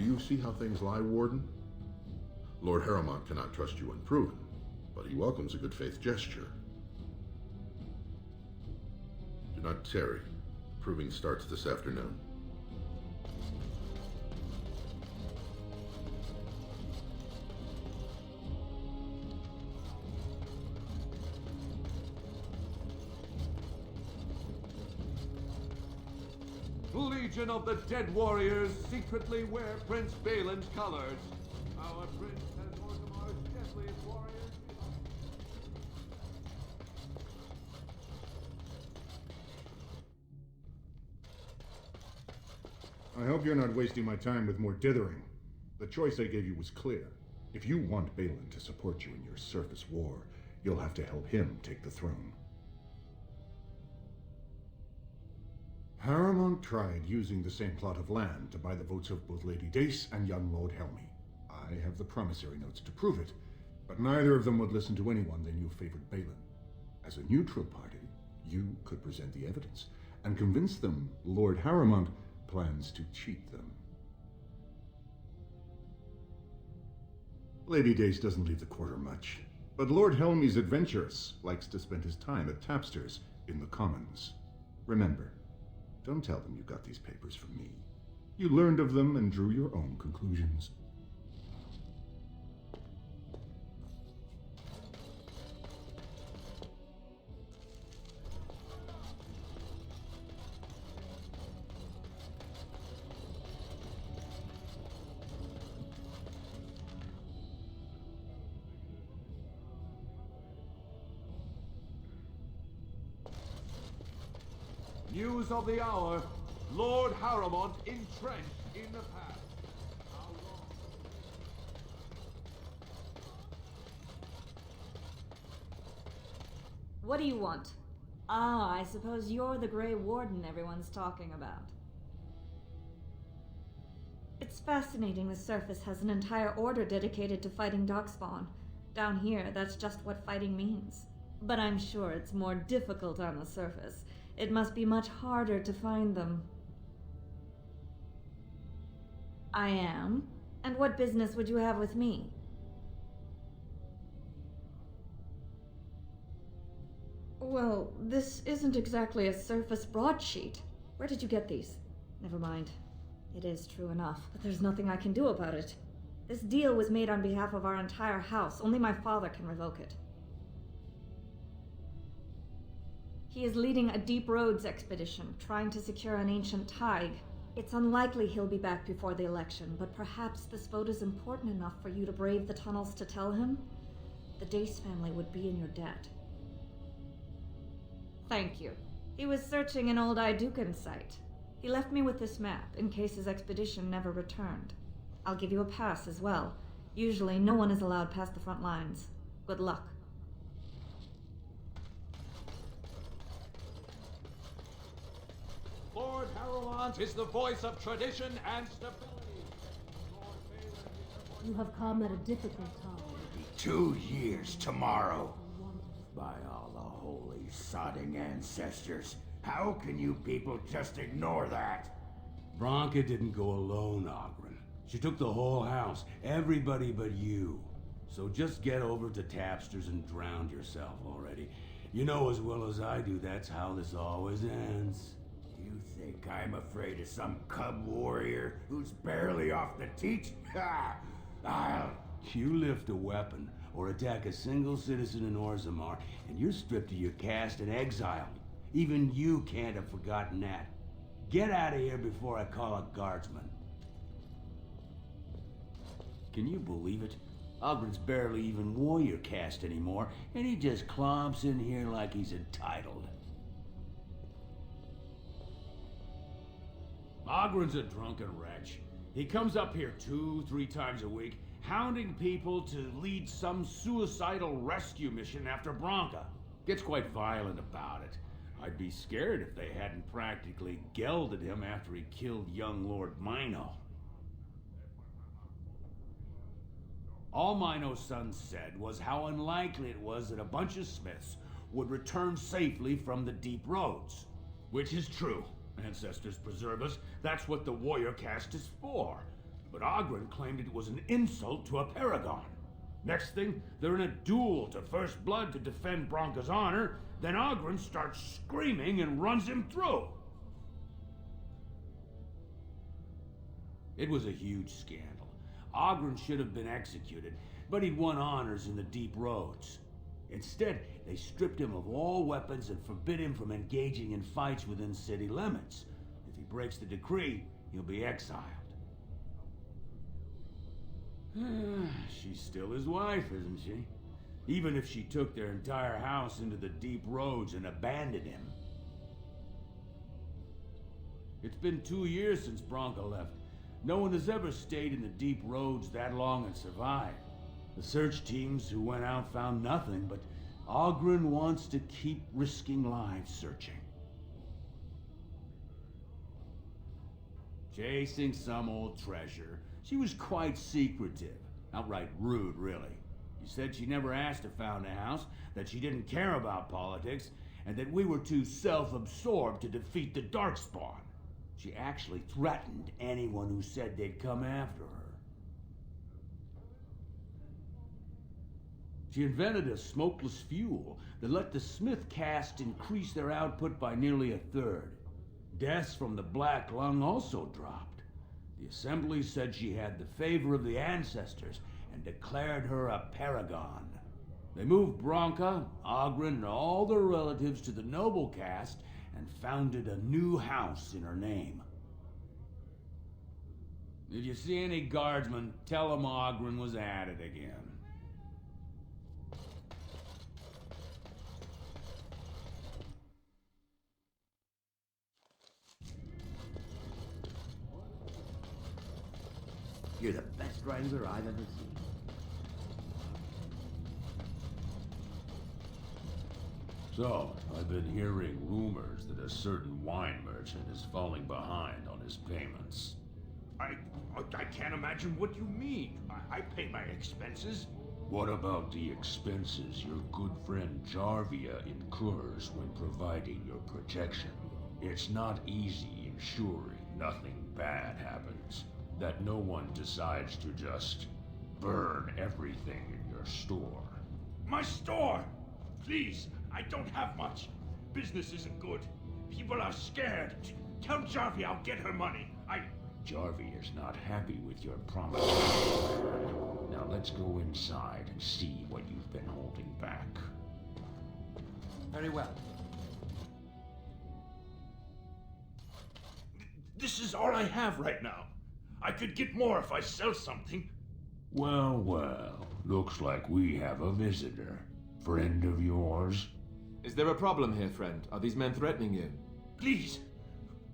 you see how things lie, Warden? Lord Harrowmont cannot trust you unproven, but he welcomes a good faith gesture. Do not tarry. Proving starts this afternoon. Legion of the Dead Warriors secretly wear Prince Balin's colors. Our prince has Orzamar's deadliest warriors. I hope you're not wasting my time with more dithering. The choice I gave you was clear. If you want Balin to support you in your surface war, you'll have to help him take the throne. Harrowmont tried using the same plot of land to buy the votes of both Lady Dace and young Lord Helmy. I have the promissory notes to prove it, but neither of them would listen to anyone they knew favored Balin. As a neutral party, you could present the evidence and convince them Lord Harrowmont plans to cheat them. Lady Dace doesn't leave the quarter much, but Lord Helmy's adventurous, likes to spend his time at tapsters in the Commons. Remember, don't tell them you got these papers from me. You learned of them and drew your own conclusions. News of the hour. Lord Harrowmont entrenched in the past. How long? What do you want? Ah, I suppose you're the Grey Warden everyone's talking about. It's fascinating the surface has an entire order dedicated to fighting darkspawn. Down here, that's just what fighting means. But I'm sure it's more difficult on the surface. It must be much harder to find them. I am? And what business would you have with me? Well, this isn't exactly a surface broadsheet. Where did you get these? Never mind. It is true enough, but there's nothing I can do about it. This deal was made on behalf of our entire house. Only my father can revoke it. He is leading a Deep Roads expedition, trying to secure an ancient tide. It's unlikely he'll be back before the election, but perhaps this vote is important enough for you to brave the tunnels to tell him? The Dace family would be in your debt. Thank you. He was searching an old Idukan site. He left me with this map, in case his expedition never returned. I'll give you a pass as well. Usually, no one is allowed past the front lines. Good luck. Lord Harrowmont is the voice of tradition and stability. Lord Balin You have come at a difficult time. 2 years tomorrow. By all the holy sodding ancestors, how can you people just ignore that? Bronca didn't go alone, Ogren. She took the whole house, everybody but you. So just get over to Tapsters and drown yourself already. You know as well as I do that's how this always ends. You think I'm afraid of some cub warrior who's barely off the teach? Ha! I'll... You lift a weapon or attack a single citizen in Orzammar, and you're stripped of your caste and exiled. Even you can't have forgotten that. Get out of here before I call a guardsman. Can you believe it? Ogren's barely even warrior caste anymore, and he just clomps in here like he's entitled. Ogren's a drunken wretch. He comes up here 2-3 times a week, hounding people to lead some suicidal rescue mission after Bronca. Gets quite violent about it. I'd be scared if they hadn't practically gelded him after he killed young Lord Mino. All Mino's son said was how unlikely it was that a bunch of Smiths would return safely from the Deep Roads. Which is true. Ancestors preserve us. That's what the warrior caste is for. but Ogren claimed it was an insult to a paragon. Next thing, they're in a duel to first blood to defend Bronca's honor, then Ogren starts screaming and runs him through. It was a huge scandal. Ogren should have been executed, but he'd won honors in the deep roads. Instead, they stripped him of all weapons and forbid him from engaging in fights within city limits. If he breaks the decree, he'll be exiled. She's still his wife, isn't she? Even if she took their entire house into the deep roads and abandoned him. It's been 2 years since Bronca left. No one has ever stayed in the deep roads that long and survived. The search teams who went out found nothing, but Ogren wants to keep risking lives searching. Chasing some old treasure. She was quite secretive. Outright rude, really. She said she never asked to found a house, that she didn't care about politics, and that we were too self-absorbed to defeat the Darkspawn. She actually threatened anyone who said they'd come after her. She invented a smokeless fuel that let the Smith caste increase their output by nearly a third. Deaths from the Black Lung also dropped. The Assembly said she had the favor of the ancestors and declared her a paragon. They moved Bronca, Ogren, and all their relatives to the noble caste and founded a new house in her name. If you see any guardsmen, tell them Ogren was at it again. You're the best wrangler I've ever seen. So, I've been hearing rumors that a certain wine merchant is falling behind on his payments. I can't imagine what you mean. I pay my expenses. What about the expenses your good friend Jarvia incurs when providing your protection? It's not easy ensuring nothing bad happens, that no one decides to just burn everything in your store. My store! Please, I don't have much. Business isn't good. People are scared. Tell Jarvia I'll get her money. Jarvia is not happy with your promise. Now let's go inside and see what you've been holding back. Very well. This is all I have right now. I could get more if I sell something. Well, well, looks like we have a visitor. Friend of yours? Is there a problem here, friend? Are these men threatening you? Please,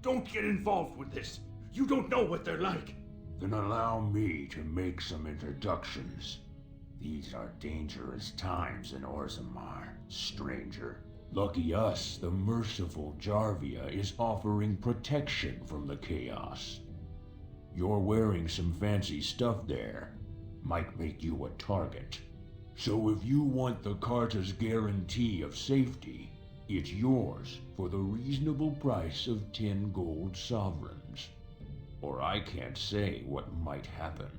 don't get involved with this. You don't know what they're like. Then allow me to make some introductions. These are dangerous times in Orzammar, stranger. Lucky us, the merciful Jarvia is offering protection from the chaos. You're wearing some fancy stuff there. Might make you a target. So if you want the Carta's guarantee of safety, it's yours for the reasonable price of 10 gold sovereigns. Or I can't say what might happen.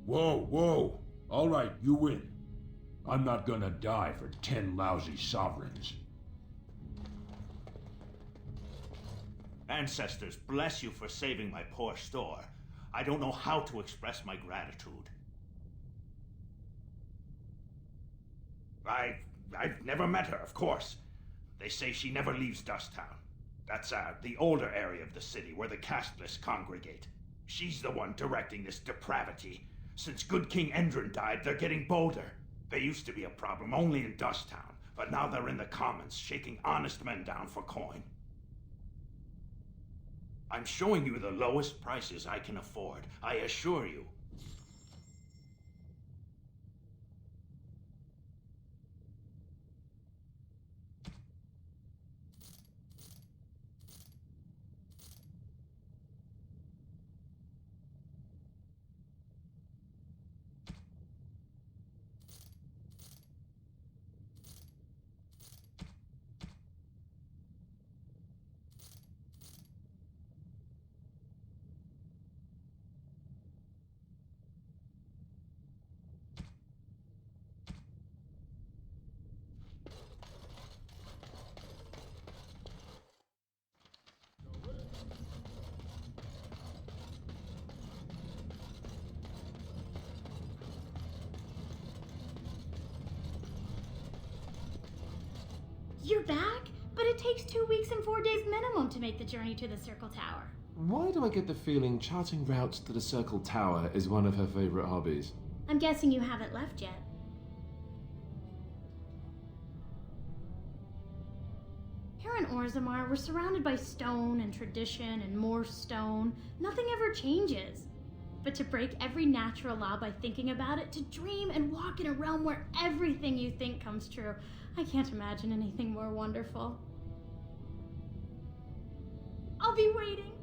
Whoa, whoa! All right, you win. I'm not gonna die for 10 lousy sovereigns. Ancestors, bless you for saving my poor store. I don't know how to express my gratitude. I've never met her, of course. They say she never leaves Dusttown. That's the older area of the city where the casteless congregate. She's the one directing this depravity. Since good King Endrin died, they're getting bolder. They used to be a problem only in Dusttown, but now they're in the commons, shaking honest men down for coin. I'm showing you the lowest prices I can afford, I assure you. You're back? But it takes 2 weeks and 4 days minimum to make the journey to the Circle Tower. Why do I get the feeling charting routes to the Circle Tower is one of her favorite hobbies? I'm guessing you haven't left yet. Here in Orzammar, we're surrounded by stone and tradition and more stone. Nothing ever changes. But to break every natural law by thinking about it, to dream and walk in a realm where everything you think comes true, I can't imagine anything more wonderful. I'll be waiting.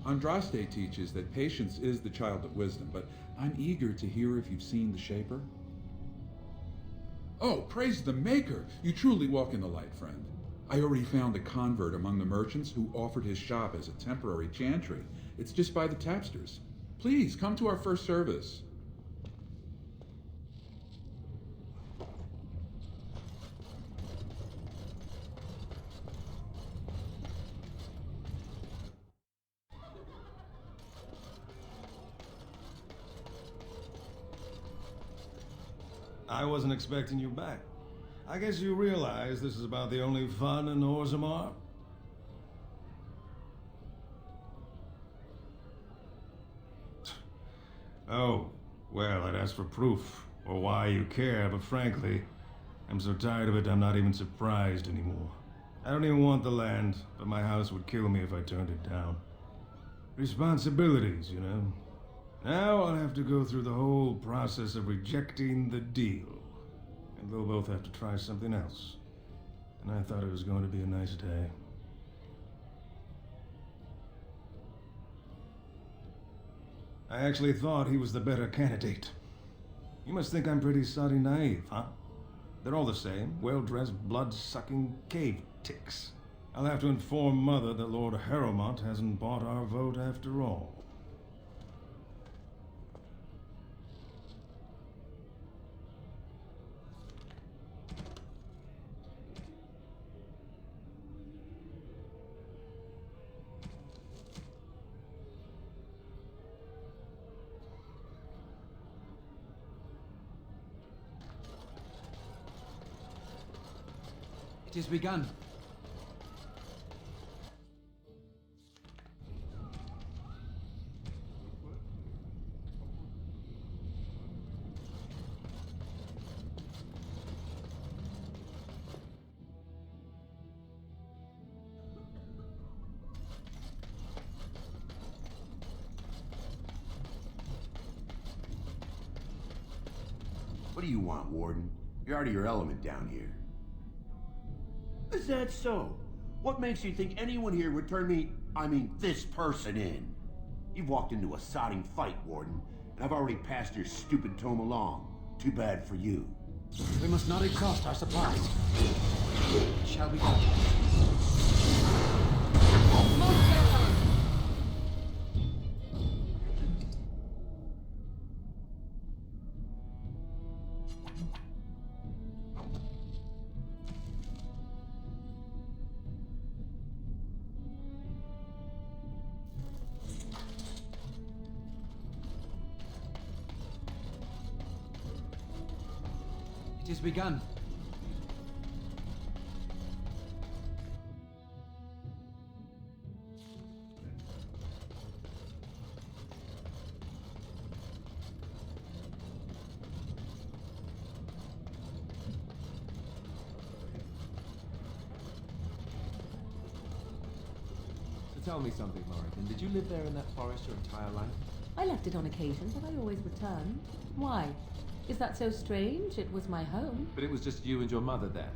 Andraste teaches that patience is the child of wisdom, but I'm eager to hear if you've seen the Shaper. Oh, praise the Maker! You truly walk in the light, friend. I already found a convert among the merchants who offered his shop as a temporary chantry. It's just by the tapsters. Please, come to our first service. I wasn't expecting you back. I guess you realize this is about the only fun in Orzammar? Oh, well, I'd ask for proof, or why you care, but frankly, I'm so tired of it I'm not even surprised anymore. I don't even want the land, but my house would kill me if I turned it down. Responsibilities, you know. Now I'll have to go through the whole process of rejecting the deal. And they'll both have to try something else. And I thought it was going to be a nice day. I actually thought he was the better candidate. You must think I'm pretty soddy naive, huh? They're all the same, well-dressed, blood-sucking cave ticks. I'll have to inform Mother that Lord Harrowmont hasn't bought our vote after all. It has begun. What do you want, Warden? You're out of your element down here. Is that so? What makes you think anyone here would turn this person in? You've walked into a sodding fight, Warden, and I've already passed your stupid tome along. Too bad for you. We must not exhaust our supplies. Shall we go? It has begun. So tell me something, Morrigan. Did you live there in that forest your entire life? I left it on occasion, but I always returned. Why? Is that so strange? It was my home. But it was just you and your mother there.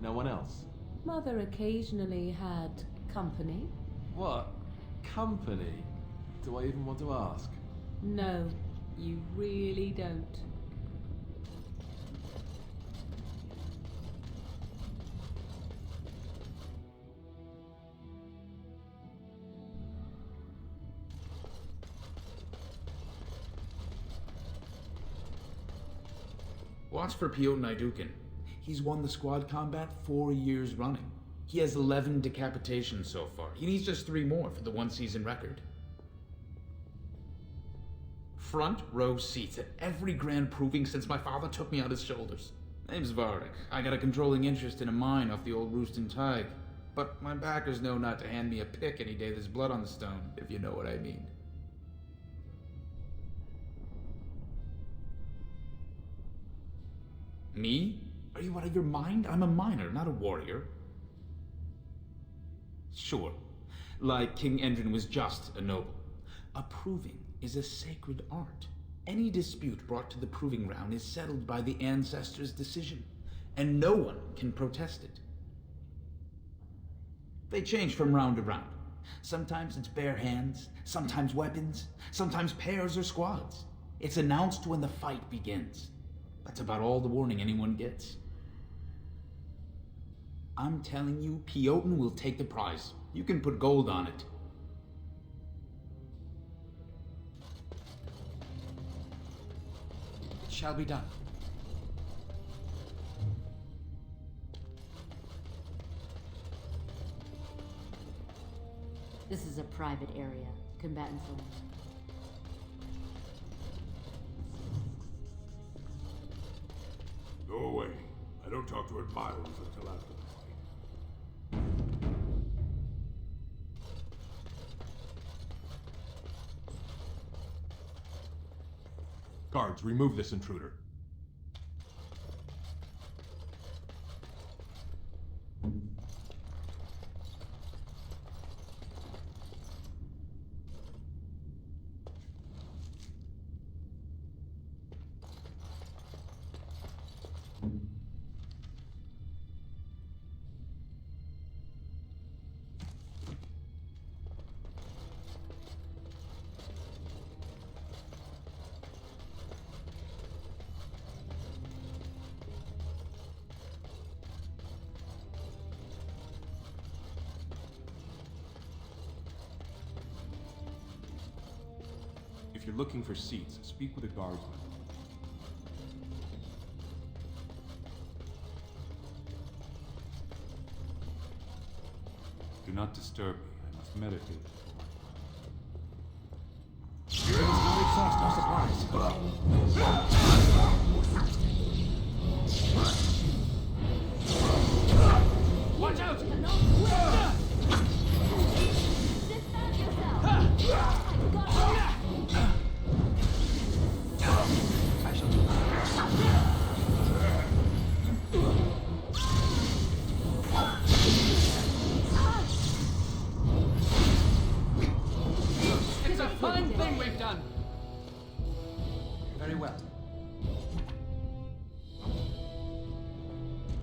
No one else. Mother occasionally had company. What? Company? Do I even want to ask? No, you really don't. Watch for Piotr Naidukin. He's won the squad combat 4 years running. He has 11 decapitations so far. He needs just 3 more for the 1-season record. front row seats at every grand proving since my father took me on his shoulders. Name's Vardic. I got a controlling interest in a mine off the old Rooston Tig. But my backers know not to hand me a pick any day there's blood on the stone, if you know what I mean. Me? Are you out of your mind? I'm a miner, not a warrior. Sure, like King Endrin was just a noble. A proving is a sacred art. Any dispute brought to the proving ground is settled by the ancestors' decision, and no one can protest it. They change from round to round. Sometimes it's bare hands, sometimes weapons, sometimes pairs or squads. It's announced when the fight begins. That's about all the warning anyone gets. I'm telling you, Piotin will take the prize. You can put gold on it. It shall be done. This is a private area. Combatants only. Go away. I don't talk to admirers until after the fight. Guards, remove this intruder. If you're looking for seats, speak with a guardsman. Do not disturb me. I must meditate. Let us not exhaust our supplies. Watch out! I shall do It's a fine thing we've done. very well.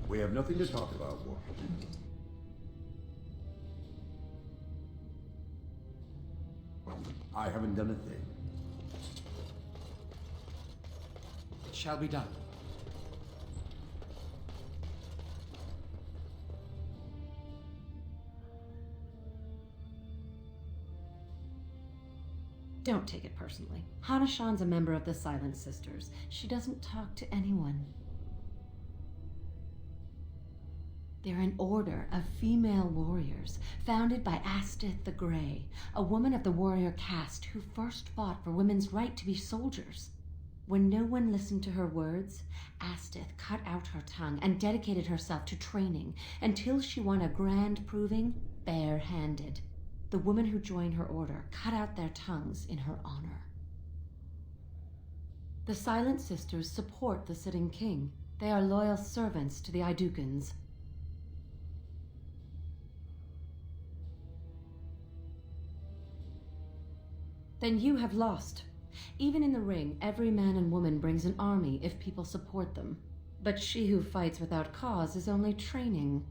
We have nothing to talk about, War. I haven't done a thing. It shall be done. Don't take it personally. Hanashan's a member of the Silent Sisters. She doesn't talk to anyone. They're an order of female warriors, founded by Astith the Grey, a woman of the warrior caste who first fought for women's right to be soldiers. When no one listened to her words, Astith cut out her tongue and dedicated herself to training until she won a grand proving bare-handed. The women who joined her order cut out their tongues in her honor. The Silent Sisters support the sitting king. They are loyal servants to the Idukans. Then you have lost. Even in the ring, every man and woman brings an army if people support them. But she who fights without cause is only training.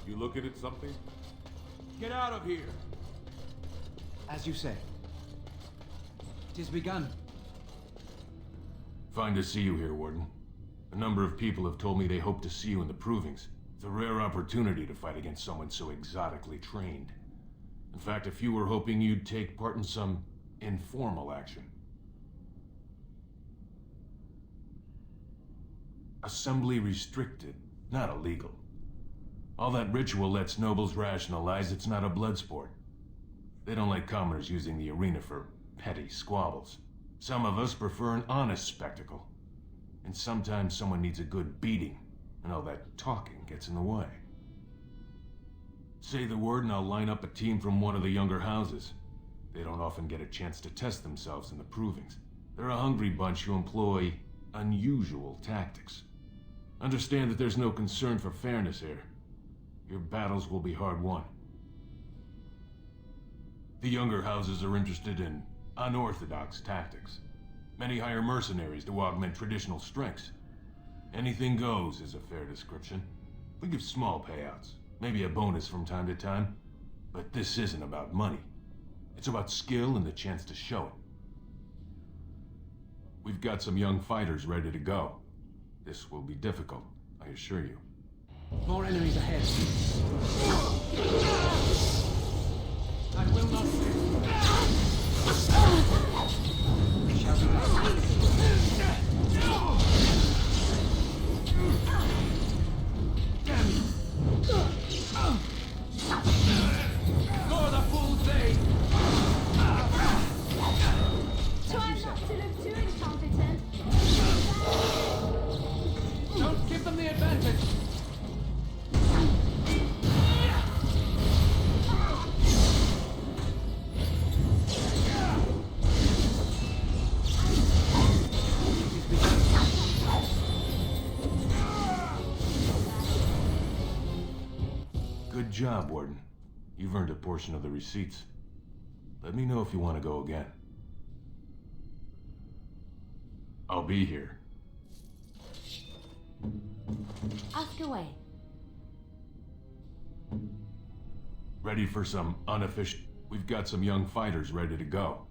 You looking at something? Get out of here! As you say. It is begun. Fine to see you here, Warden. A number of people have told me they hope to see you in the provings. It's a rare opportunity to fight against someone so exotically trained. In fact, a few were hoping you'd take part in some informal action. Assembly restricted, not illegal. All that ritual lets nobles rationalize it's not a blood sport. They don't like commoners using the arena for petty squabbles. Some of us prefer an honest spectacle. And sometimes someone needs a good beating, and all that talking gets in the way. Say the word and I'll line up a team from one of the younger houses. They don't often get a chance to test themselves in the provings. They're a hungry bunch who employ unusual tactics. Understand that there's no concern for fairness here. Your battles will be hard won. The younger houses are interested in unorthodox tactics. Many hire mercenaries to augment traditional strengths. Anything goes is a fair description. We give small payouts, maybe a bonus from time to time, but this isn't about money. It's about skill and the chance to show it. We've got some young fighters ready to go. This will be difficult, I assure you. More enemies ahead. I will not shall be damn you! For the full day! Try not to look too incompetent. Don't give them the advantage! Good job, Warden. You've earned a portion of the receipts. Let me know if you want to go again. I'll be here. Ask away. Ready for some unofficial... We've got some young fighters ready to go.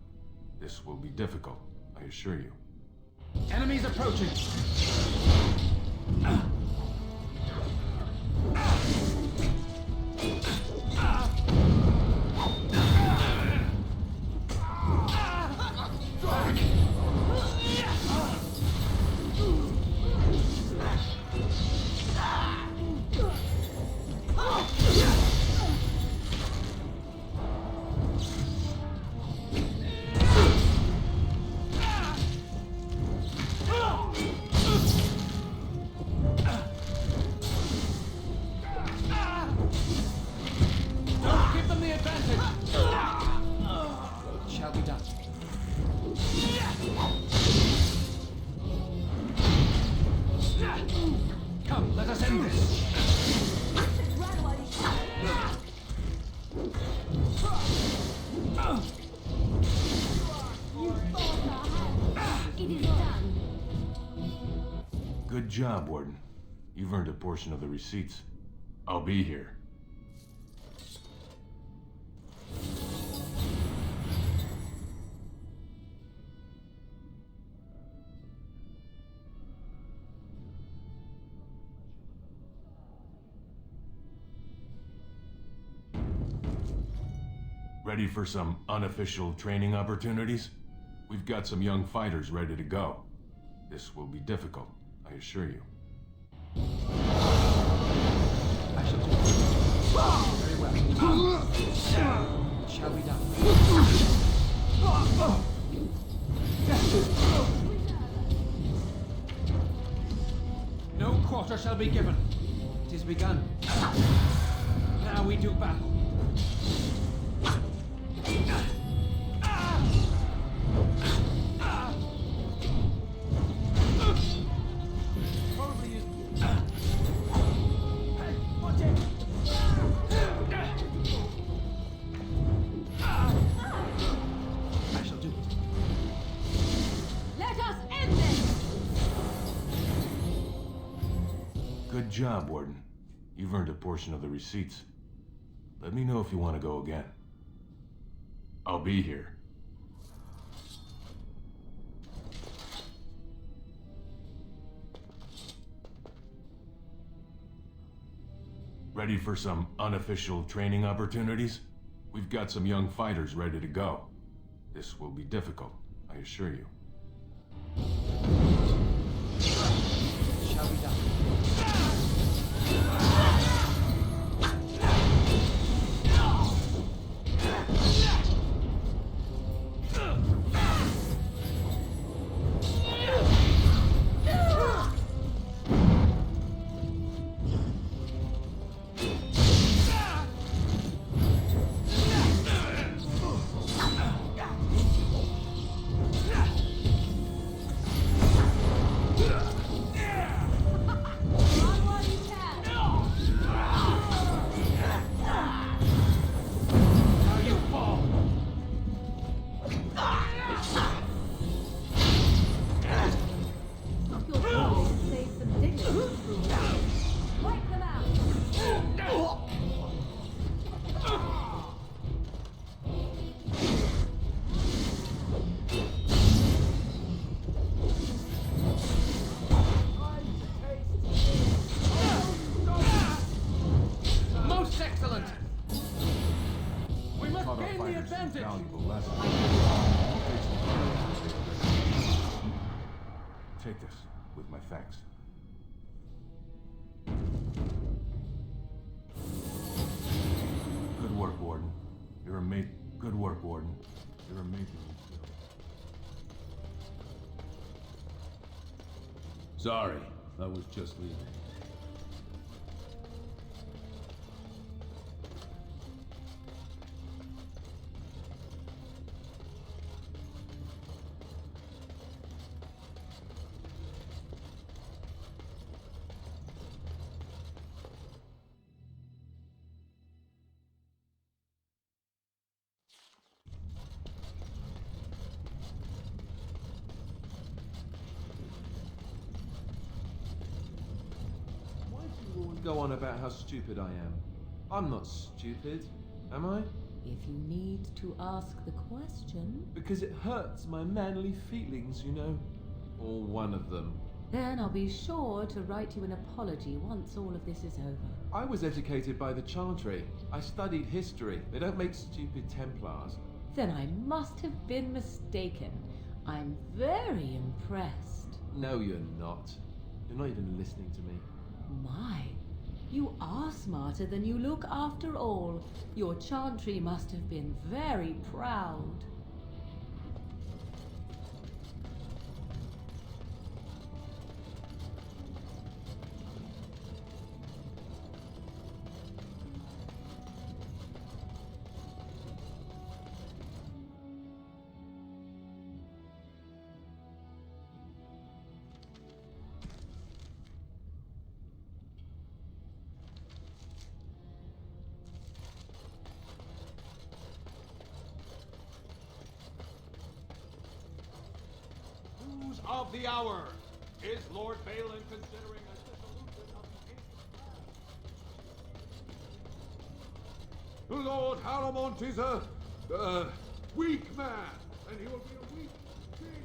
This will be difficult, I assure you. Enemies approaching! Shall be done. Come, let us end this. It is done. Good job, Warden. You've earned a portion of the receipts. I'll be here. Ready for some unofficial training opportunities? We've got some young fighters ready to go. This will be difficult, I assure you. I shall do it. Very well. It shall be done. No quarter shall be given. It is begun. Now we do battle. Good job, Warden. You've earned a portion of the receipts. Let me know if you want to go again. I'll be here. Ready for some unofficial training opportunities? We've got some young fighters ready to go. This will be difficult, I assure you. Shall be done. advantage! Valuable lesson. Take this, with my thanks. Good work, Warden. You're a mate. Good work, Warden. You're amazing. Sorry, I was just leaving. Go on about how stupid I am. I'm not stupid, am I? If you need to ask the question, Because it hurts my manly feelings, you know. Or one of them. then I'll be sure to write you an apology once all of this is over. I was educated by the Chantry. I studied history. They don't make stupid Templars. Then I must have been mistaken. I'm very impressed. No, you're not. You're not even listening to me. My, you are smarter than you look after all. Your Chantry must have been very proud. News of the hour. Is Lord Balin considering a dissolution of the ancient Lord Haramont is a weak man, and he will be a weak king.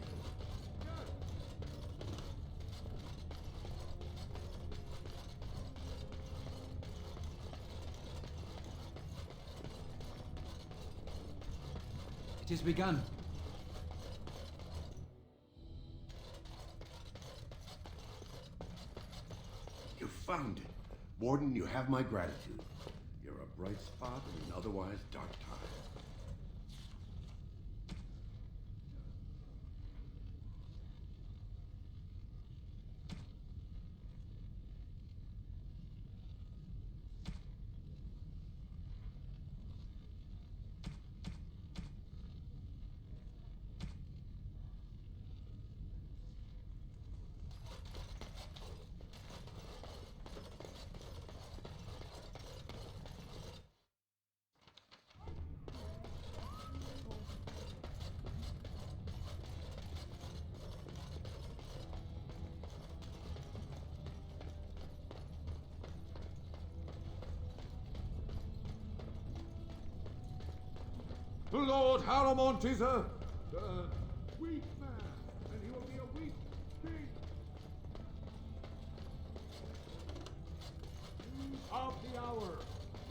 Yes. It has begun. You found it. Warden, you have my gratitude. You're a bright spot in an otherwise dark time. Lord Haramont is a weak man, and he will be a weak king. News of the hour.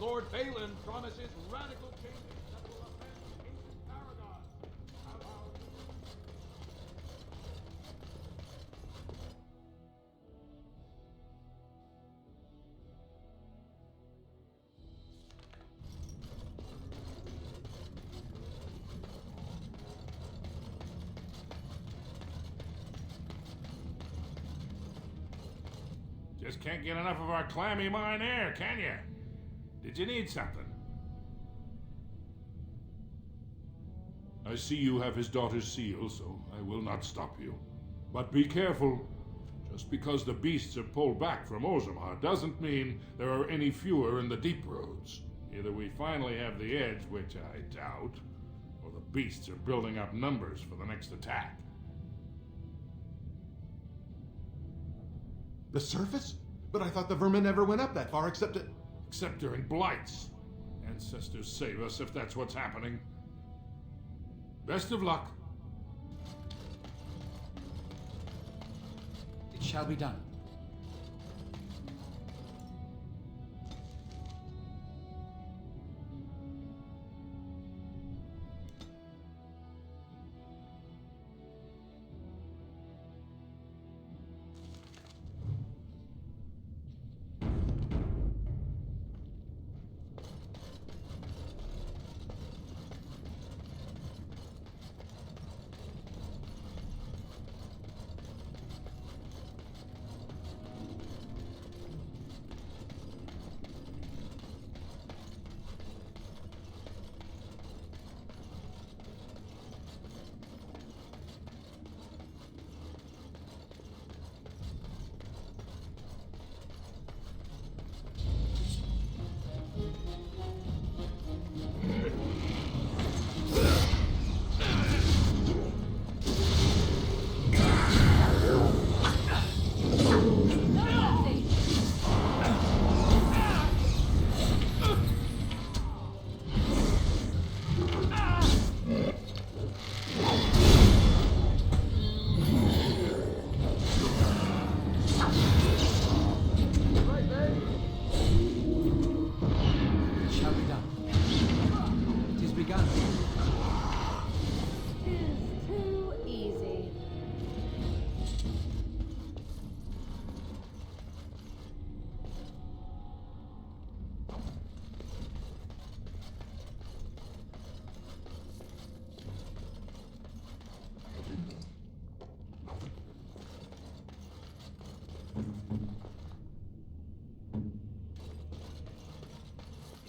Lord Balin promises radical changes that will offend ancient paradigms. Have our Just can't get enough of our clammy mine air, can you? Did you need something? I see you have his daughter's seal, so I will not stop you. But be careful. Just because the beasts are pulled back from Orzammar doesn't mean there are any fewer in the deep roads. Either we finally have the edge, which I doubt, or the beasts are building up numbers for the next attack. The surface? But I thought the vermin never went up that far except during blights. Ancestors save us if that's what's happening. Best of luck. It shall be done.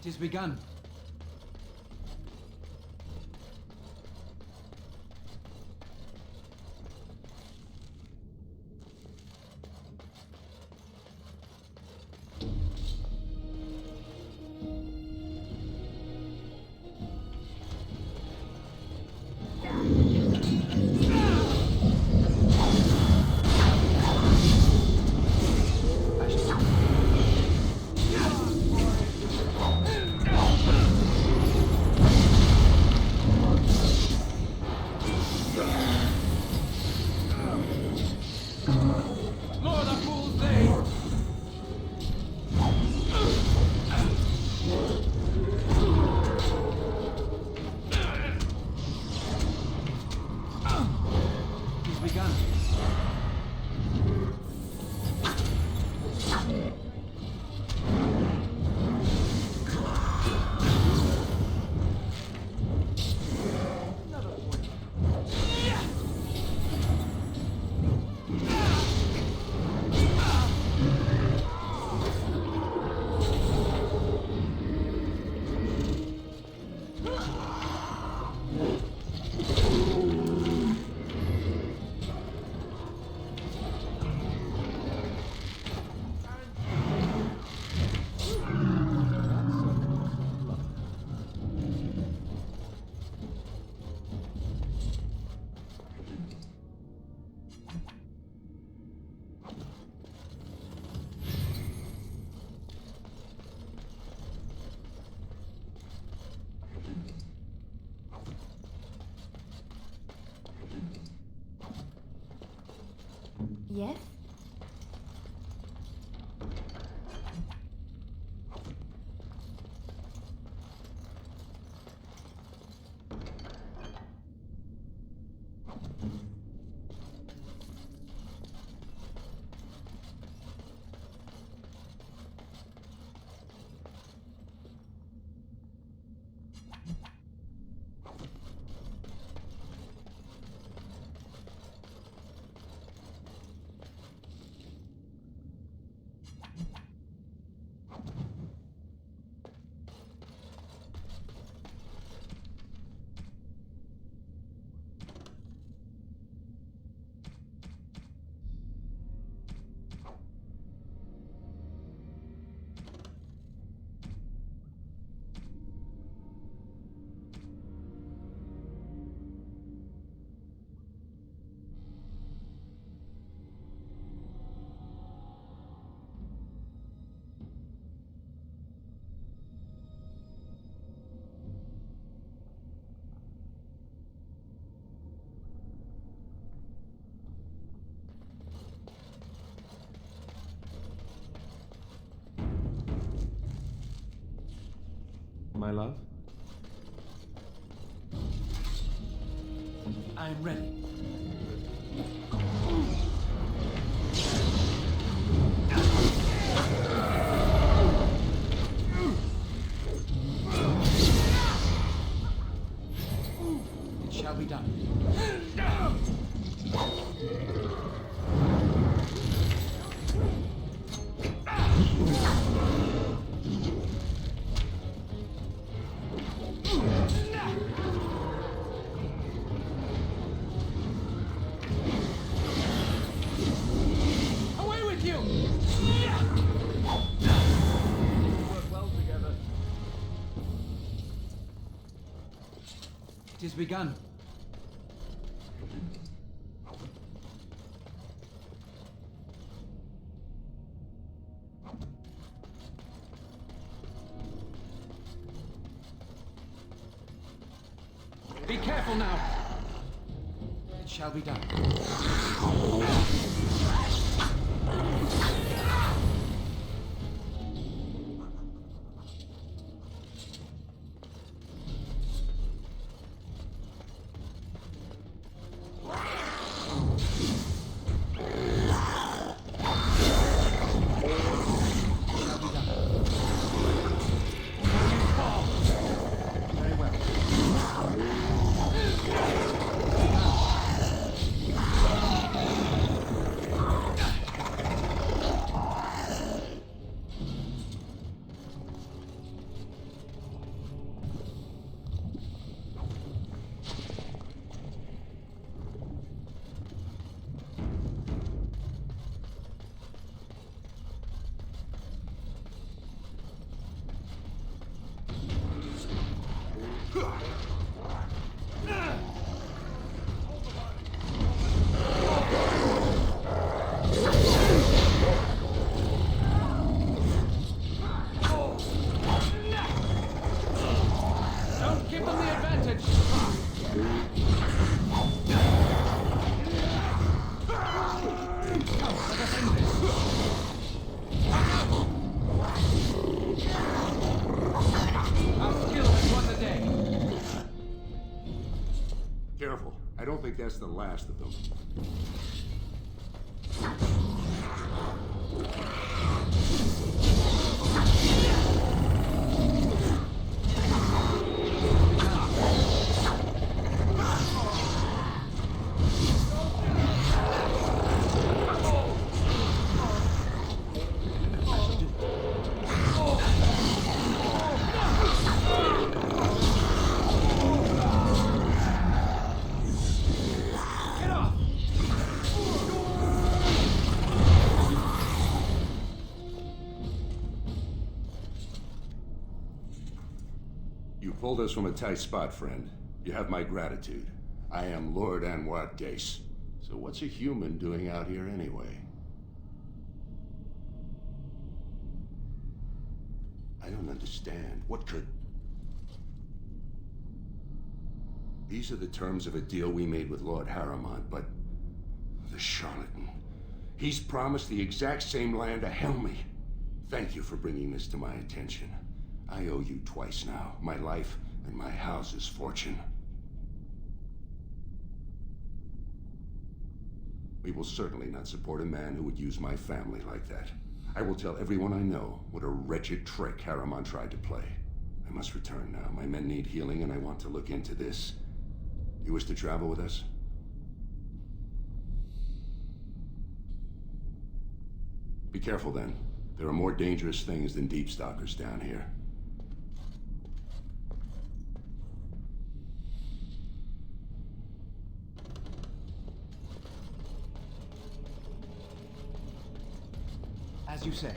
It is begun. More the fools they! It is begun. Yes? My love? I am ready. It shall be done. Away with you! Work well together. It is begun. Be careful now. It shall be done. Very well. that's the last of them. You pulled us from a tight spot, friend. You have my gratitude. I am Lord Anwar Dace. So what's a human doing out here anyway? I don't understand. What could... These are the terms of a deal we made with Lord Harriman, but... the charlatan. He's promised the exact same land to Helmy. Thank you for bringing this to my attention. I owe you twice now. My life and my house's fortune. We will certainly not support a man who would use my family like that. I will tell everyone I know what a wretched trick Harriman tried to play. I must return now. My men need healing and I want to look into this. You wish to travel with us? Be careful then. There are more dangerous things than deep stalkers down here. As you say.